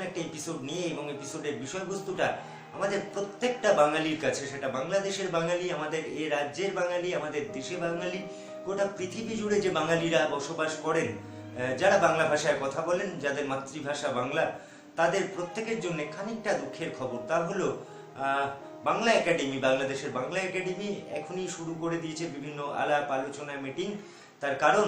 একটা এপিসোড নিয়ে, এবং এপিসোডের বিষয়বস্তুটা আমাদের প্রত্যেকটা বাঙালির কাছে, সেটা বাংলাদেশের বাঙালি, আমাদের এ রাজ্যের বাঙালি, আমাদের দেশে বাঙালি, গোটা পৃথিবী জুড়ে যে বাঙালিরা বসবাস করেন, যারা বাংলা ভাষায় কথা বলেন, যাদের মাতৃভাষা বাংলা, তাদের প্রত্যেকের জন্য খানিকটা দুঃখের খবর। তা হলো বাংলা একাডেমি, বাংলাদেশের বাংলা একাডেমি এখনই শুরু করে দিয়েছে বিভিন্ন আলাপ আলোচনা মিটিং। তার কারণ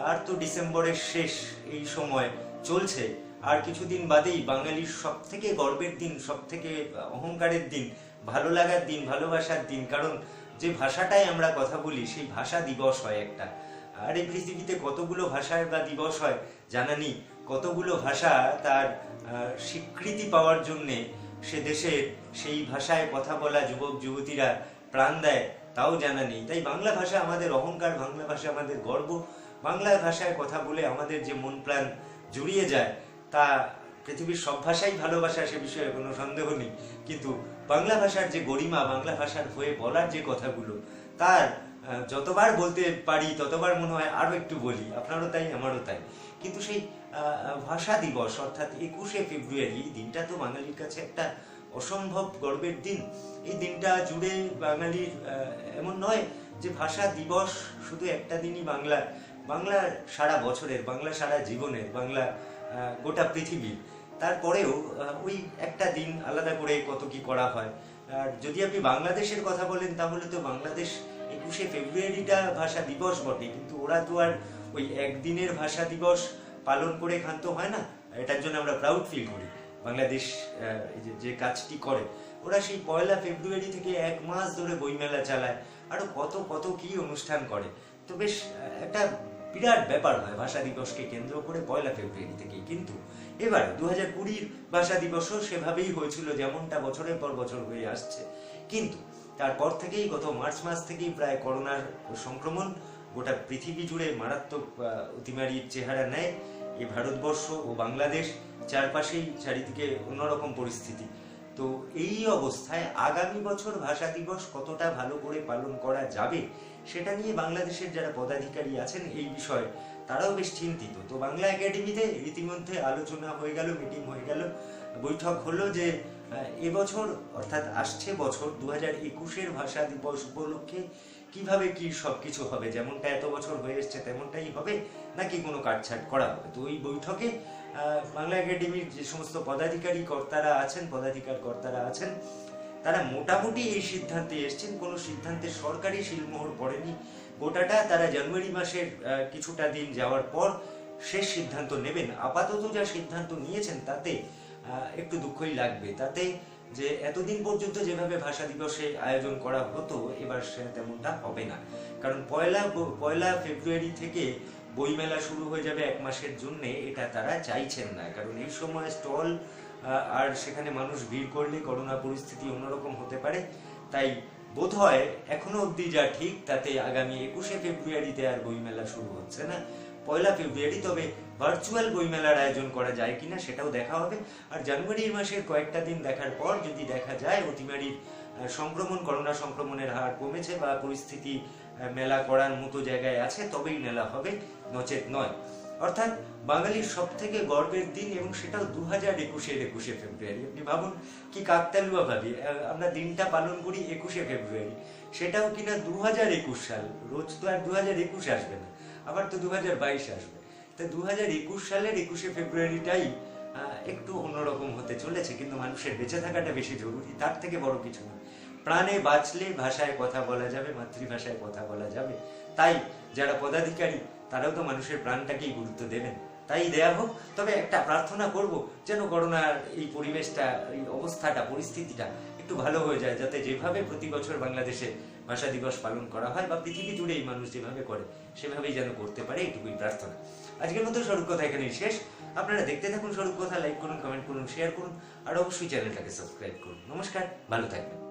আর তো ডিসেম্বরের শেষ, এই সময় চলছে, আর কিছুদিন বাদেই বাঙালির সব থেকে গর্বের দিন, সব থেকে অহংকারের দিন, ভালো লাগার দিন, ভালোবাসার দিন। কারণ যে ভাষাটায় আমরা কথা বলি সেই ভাষা দিবস হয় একটা। আর এই পৃথিবীতে কতগুলো ভাষার বা দিবস হয় জানা নেই, কতগুলো ভাষা তার স্বীকৃতি পাওয়ার জন্যে সে দেশের সেই ভাষায় কথা বলা যুবক যুবতীরা প্রাণ দেয় তাও জানা নেই। তাই বাংলা ভাষা আমাদের অহংকার, বাংলা ভাষা আমাদের গর্ব। বাংলা ভাষায় কথা বলে আমাদের যে মন প্রাণ জুড়িয়ে যায়, তা পৃথিবীর সব ভাষাই ভালোবাসা, সে বিষয়ে কোনো সন্দেহ নেই। কিন্তু বাংলা ভাষার যে গরিমা, বাংলা ভাষার হয়ে বলার যে কথাগুলো, তার যতবার বলতে পারি ততবার মনে হয় আরো একটু বলি। আপনারও তাই, আমারও তাই। কিন্তু সেই ভাষা দিবস অর্থাৎ 21শে ফেব্রুয়ারি, দিনটা তো বাঙালির কাছে একটা অসম্ভব গর্বের দিন। এই দিনটা জুড়ে বাঙালির এমন নয় যে ভাষা দিবস শুধু একটা দিনই বাংলা সারা বছরের, বাংলা সারা জীবনের, বাংলা গোটা পৃথিবীর। তারপরেও ওই একটা দিন আলাদা করে কত কি করা হয়। আর যদি আপনি বাংলাদেশের কথা বলেন, তাহলে তো বাংলাদেশ 21শে ফেব্রুয়ারিটা ভাষা দিবস বটে, কিন্তু ওরা তো আর ওই একদিনের ভাষা দিবস পালন করে ক্ষান্ত হয় না। এটার জন্য আমরা প্রাউড ফিল করি। বাংলাদেশ যে কাজটি করে, ওরা সেই 1 ফেব্রুয়ারি থেকে 1 মাস ধরে বইমেলা চালায়, আরো কত কত কি অনুষ্ঠান করে। তো বেশ একটা বিরাট ব্যাপার হয় ভাষা দিবসকে কেন্দ্র করে 1 ফেব্রুয়ারি থেকেই। কিন্তু এবার 2020 ভাষা দিবসও সেভাবেই হয়েছিল, যেমনটা বছরের পর বছর হয়ে আসছে। কিন্তু তারপর থেকেই গত মার্চ মাস থেকেই প্রায় করোনার সংক্রমণ গোটা পৃথিবী জুড়ে মারাত্মক অতিমারির চেহারা নেয়। এই ভারতবর্ষ ও বাংলাদেশ চারপাশেই চারিদিকে অন্যরকম পরিস্থিতি। তো এই অবস্থায় আগামী বছর ভাষা দিবস কতটা ভালো করে পালন করা যাবে, সেটা নিয়ে বাংলাদেশের যারা পদাধিকারী আছেন এই বিষয়ে, তারাও বেশ চিন্তিত। তো বাংলা একাডেমিতে রীতিমধ্যে আলোচনা হয়ে গেল, মিটিং হয়ে গেল, বৈঠক হলো যে এবছর অর্থাৎ আসছে বছর 2021-এর ভাষা দিবস উপলক্ষে কিভাবে কি সবকিছু হবে, যেমনটা এত বছর হয়ে এসছে তেমনটাই হবে, নাকি কোনো কাটছাট করা হবে। তো এই বৈঠকে বাংলা একাডেমির যে সমস্ত কর্তারা আছেন, তারা মোটামুটি এই সিদ্ধান্তে এসেছেন। কোনো সিদ্ধান্তে সরকারি শিলমোহর পড়েনি। গোটাটা তারা জানুয়ারি মাসের কিছুটা দিন যাওয়ার পর শেষ সিদ্ধান্ত নেবেন। আপাতত যা সিদ্ধান্ত নিয়েছেন তাতে একটু দুঃখই লাগবে, তাতে যে এতদিন পর্যন্ত যেভাবে ভাষা দিবসে আয়োজন করা হতো, এবার তেমনটা হবে না। কারণ 1 ফেব্রুয়ারি থেকে বইমেলা শুরু হয়ে যাবে 1 মাসের জন্য, এটা তারা চাইছেন না। কারণ এই সময় স্টল আর সেখানে মানুষ ভিড় করলে করোনা পরিস্থিতি অন্যরকম হতে পারে। তাই বোধহয় এখনো অবধি যা ঠিক, তাতে আগামী 21শে ফেব্রুয়ারিতে আর বইমেলা শুরু হচ্ছে না, 1 ফেব্রুয়ারি। তবে ভার্চুয়াল বইমেলার আয়োজন করা যায় কিনা সেটাও দেখা হবে। আর জানুয়ারি মাসের কয়েকটা দিন দেখার পর যদি দেখা যায় অতিমারির করোনা সংক্রমণের হার কমেছে বা পরিস্থিতি মেলা করার মতো জায়গায় আছে, তবেই মেলা হবে, নচেত নয়। অর্থাৎ বাঙালির সব থেকে গর্বের দিন, এবং সেটাও 2021-এর 21শে ফেব্রুয়ারি। আপনি ভাবুন কি কাকতালুয়া ভাবি, আমরা দিনটা পালন করি 21শে ফেব্রুয়ারি, সেটাও কিনা 2021 সাল। রোজ তো আর 2021 আসবে না, আবার তো 2022 আসবে। তাই 2021 সালের 21শে ফেব্রুয়ারিটাই একটু অন্যরকম হতে চলেছে। কিন্তু মানুষের বেঁচে থাকাটা বেশি জরুরি, তার থেকে বড় কিছু না। প্রাণে বাঁচলে ভাষায় কথা বলা যাবে, মাতৃভাষায় কথা বলা যাবে। তাই যারা পদাধিকারী তারাও তো মানুষের প্রাণটাকেই গুরুত্ব দেবেন, তাই দেয়া হোক। তবে একটা প্রার্থনা করব, যেন করোনার এই পরিবেশটা, এই অবস্থাটা, পরিস্থিতিটা একটু ভালো হয়ে যায়, যাতে যেভাবে প্রতি বছর বাংলাদেশে ভাষা দিবস পালন করা হয় বা পৃথিবী জুড়ে এই মানুষ যেভাবে করে সেভাবেই যেন করতে পারে, এটুকুই প্রার্থনা। আজকের মতো স্বরূপ কথা এখানেই শেষ। আপনারা দেখতে থাকুন স্বরূপ কথা, লাইক করুন, কমেন্ট করুন, শেয়ার করুন, আর অবশ্যই চ্যানেলটাকে সাবস্ক্রাইব করুন। নমস্কার, ভালো থাকবেন।